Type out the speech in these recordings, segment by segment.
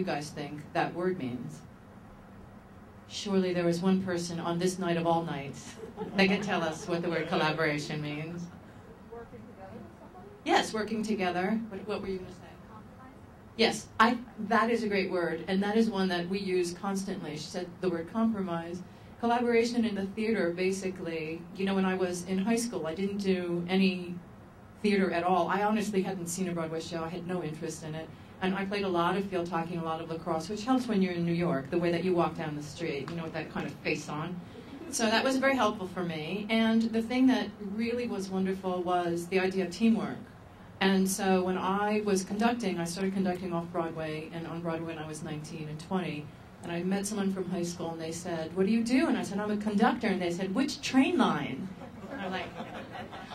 you guys think that word means? Surely there was one person on this night of all nights that can tell us what the word collaboration means. Working together with somebody? Yes, working together. What were you going to say? Yes, that is a great word, and that is one that we use constantly. She said the word compromise. Collaboration in the theater, basically, you know, when I was in high school, I didn't do any theater at all. I honestly hadn't seen a Broadway show. I had no interest in it. And I played a lot of field talking, a lot of lacrosse, which helps when you're in New York, the way that you walk down the street, you know, with that kind of face on. So that was very helpful for me. And the thing that really was wonderful was the idea of teamwork. And so when I was conducting, I started conducting off-Broadway and on Broadway when I was 19 and 20. And I met someone from high school, and they said, "What do you do?" And I said, "I'm a conductor." And they said, "Which train line?" And I'm like,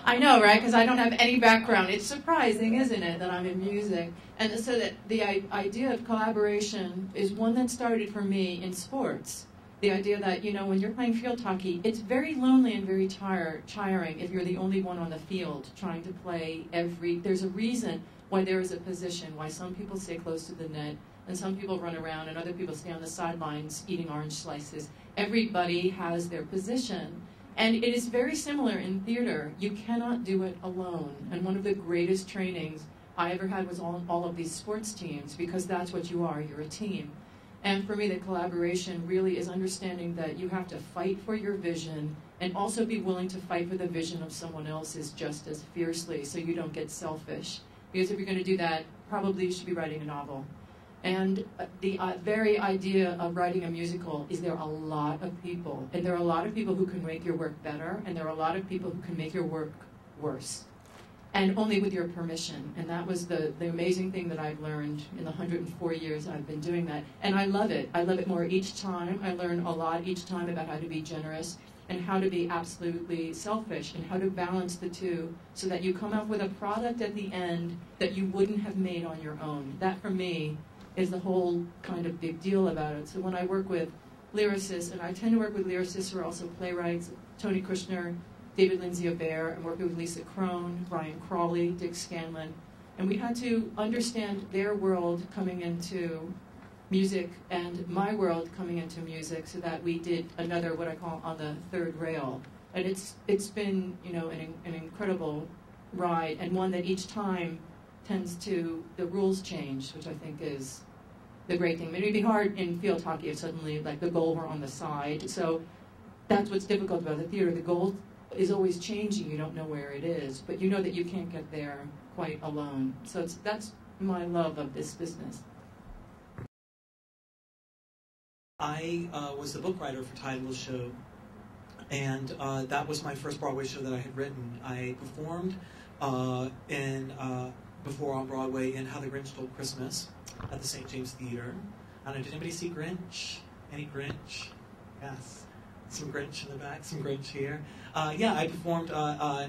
I know, right? Because I don't have any background. It's surprising, isn't it, that I'm in music? And so that the idea of collaboration is one that started for me in sports. The idea that, you know, when you're playing field hockey, it's very lonely and very tiring if you're the only one on the field trying to play there's a reason why there is a position, why some people stay close to the net, and some people run around, and other people stay on the sidelines eating orange slices. Everybody has their position. And it is very similar in theater. You cannot do it alone. And one of the greatest trainings I ever had was on all of these sports teams, because that's what you are. You're a team. And for me, the collaboration really is understanding that you have to fight for your vision and also be willing to fight for the vision of someone else's just as fiercely, so you don't get selfish. Because if you're going to do that, probably you should be writing a novel. And the very idea of writing a musical is there are a lot of people. And there are a lot of people who can make your work better, and there are a lot of people who can make your work worse. And only with your permission. And that was the amazing thing that I've learned in the 104 years I've been doing that. And I love it. I love it more each time. I learn a lot each time about how to be generous and how to be absolutely selfish and how to balance the two so that you come up with a product at the end that you wouldn't have made on your own. That, for me, is the whole kind of big deal about it. So when I work with lyricists, and I tend to work with lyricists who are also playwrights, Tony Kushner, David Lindsay-Abaire, I'm working with Lisa Crone, Brian Crawley, Dick Scanlon, and we had to understand their world coming into music and my world coming into music so that we did another, what I call, on the third rail. And it's been, you know, an incredible ride, and one that each time tends to, the rules change, which I think is the great thing. I mean, it'd be hard in field hockey if suddenly, like, the goal were on the side. So that's what's difficult about the theater. The goal is always changing. You don't know where it is, but you know that you can't get there quite alone. So that's my love of this business. I was the book writer for Title Show, and that was my first Broadway show that I had written. I performed before on Broadway in How the Grinch Stole Christmas at the St. James Theater. I don't know, did anybody see Grinch? Any Grinch? Yes. Some Grinch in the back, some Grinch here. Yeah, I performed I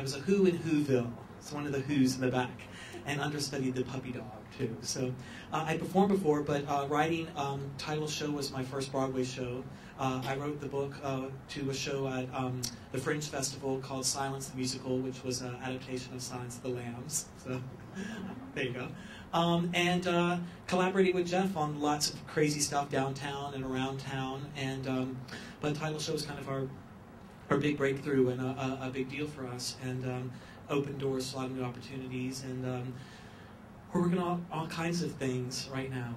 was a Who in Whoville. It's one of the Who's in the back. And understudied the puppy dog, too. So I performed before, but writing Title Show was my first Broadway show. I wrote the book to a show at the Fringe Festival called Silence the Musical, which was an adaptation of Silence of the Lambs. So there you go. And collaborating with Jeff on lots of crazy stuff downtown and around town. And but Title Show was kind of our big breakthrough and a big deal for us. And opened doors to a lot of new opportunities. And we're working on all kinds of things right now.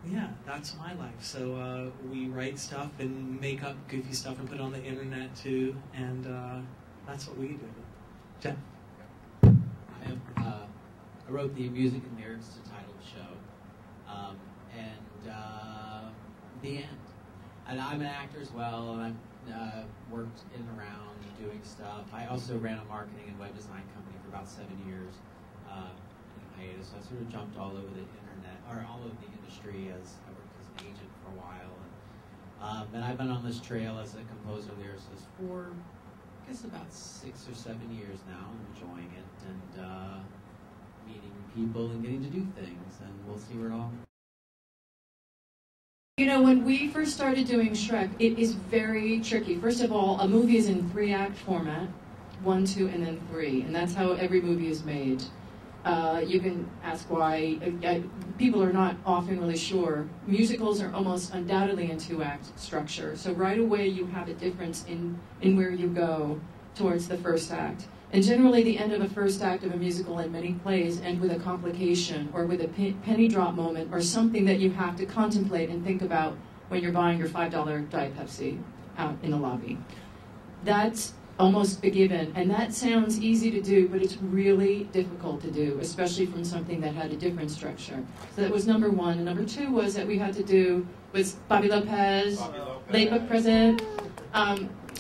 Yeah, that's my life. So we write stuff and make up goofy stuff and put it on the internet too. And that's what we do. Jeff? I wrote the music and lyrics to Title Show, and the end. And I'm an actor as well, and I've worked in and around doing stuff. I also ran a marketing and web design company for about 7 years in hiatus. So I sort of jumped all over the internet, or all over the industry, as I worked as an agent for a while. And I've been on this trail as a composer lyricist for, I guess, about 6 or 7 years now. I'm enjoying it, and meeting people and getting to do things, and we'll see where it all. You know, when we first started doing Shrek, it is very tricky. First of all, a movie is in 3-act format, 1, 2, and then 3, and that's how every movie is made. You can ask why. People are not often really sure. Musicals are almost undoubtedly in two-act structure. So right away you have a difference in where you go towards the first act. And generally the end of a first act of a musical in many plays end with a complication or with a penny drop moment or something that you have to contemplate and think about when you're buying your $5 Diet Pepsi out in the lobby. That's almost a given, and that sounds easy to do, but it's really difficult to do, especially from something that had a different structure. So that was number one. And number two was that we had to do with Bobby Lopez, late book president.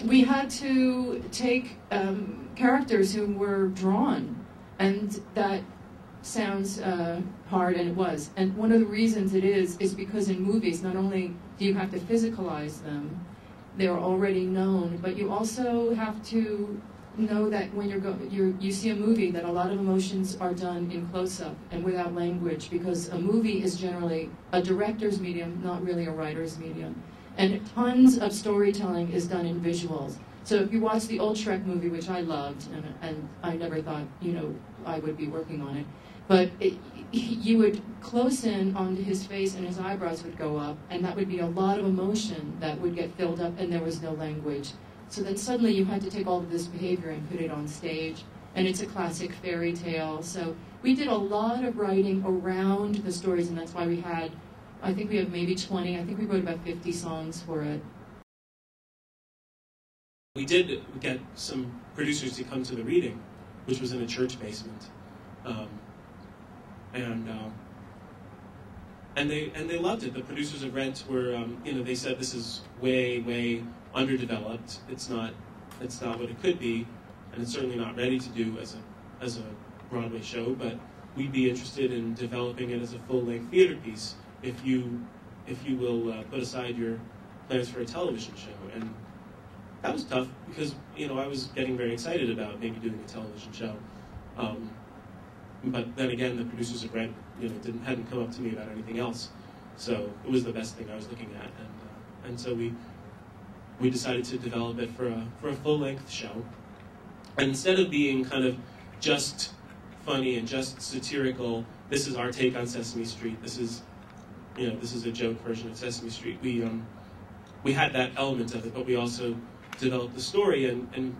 We had to take characters who were drawn, and that sounds hard, and it was. And one of the reasons it is because in movies, not only do you have to physicalize them, they're already known, but you also have to know that when you see a movie that a lot of emotions are done in close-up and without language, because a movie is generally a director's medium, not really a writer's medium. And tons of storytelling is done in visuals. So if you watch the old Shrek movie, which I loved, and I never thought, I would be working on it, but you would close in onto his face and his eyebrows would go up, and that would be a lot of emotion that would get filled up, and there was no language. So then suddenly you had to take all of this behavior and put it on stage, and it's a classic fairy tale. So we did a lot of writing around the stories, and that's why I think we have maybe 20, I think we wrote about 50 songs for it. We did get some producers to come to the reading, which was in a church basement. And they loved it. The producers of Rent were, they said this is way underdeveloped. It's not what it could be, and it's certainly not ready to do as a Broadway show. But we'd be interested in developing it as a full-length theater piece if you will put aside your plans for a television show. And that was tough because I was getting very excited about maybe doing a television show. But then again, the producers of Rent, hadn't come up to me about anything else, so it was the best thing I was looking at, and so we decided to develop it for a full-length show. And instead of being kind of just funny and just satirical, this is our take on Sesame Street. This is a joke version of Sesame Street. We had that element of it, but we also developed the story and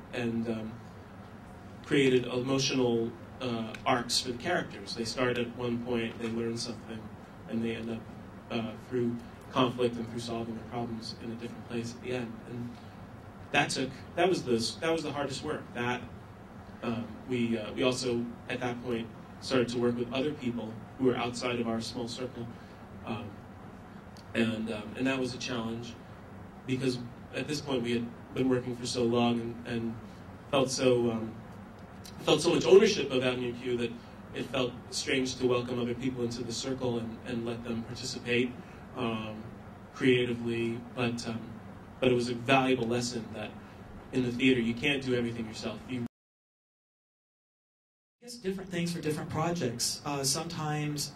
created emotional arcs for the characters. They start at one point, they learn something, and they end up through conflict and through solving their problems in a different place at the end. And that was the hardest work. We also at that point started to work with other people who were outside of our small circle, and that was a challenge because at this point we had been working for so long and felt so much ownership of Avenue Q that it felt strange to welcome other people into the circle and let them participate creatively. But it was a valuable lesson that in the theater you can't do everything yourself. I guess different things for different projects. Sometimes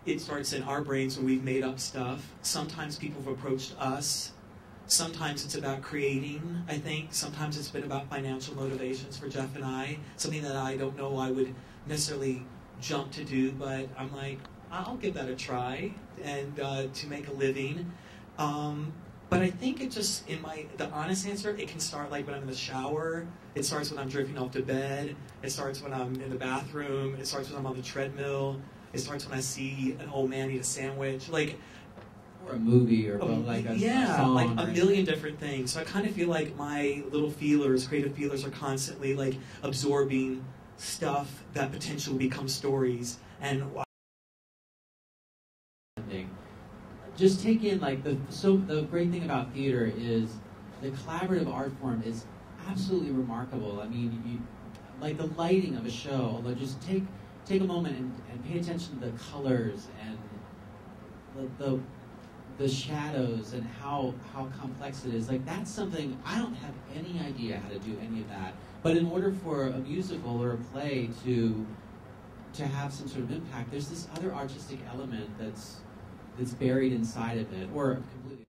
it starts in our brains when we've made up stuff. Sometimes people have approached us. Sometimes it's about creating, I think. Sometimes it's been about financial motivations for Jeff and I. Something that I don't know I would necessarily jump to do, but I'm like, I'll give that a try and to make a living. But I think it just, the honest answer, it can start like when I'm in the shower. It starts when I'm drifting off to bed. It starts when I'm in the bathroom. It starts when I'm on the treadmill. It starts when I see an old man eat a sandwich. Or a movie, or like a song. Like a million different things. So I kind of feel like my little creative feelers, are constantly like absorbing stuff that potentially becomes stories. And just take in the great thing about theater is the collaborative art form is absolutely remarkable. I mean, like the lighting of a show. Although just take a moment and pay attention to the colors and the shadows and how complex it is. Like, that's something, I don't have any idea how to do any of that. But in order for a musical or a play to have some sort of impact, there's this other artistic element that's buried inside of it, or completely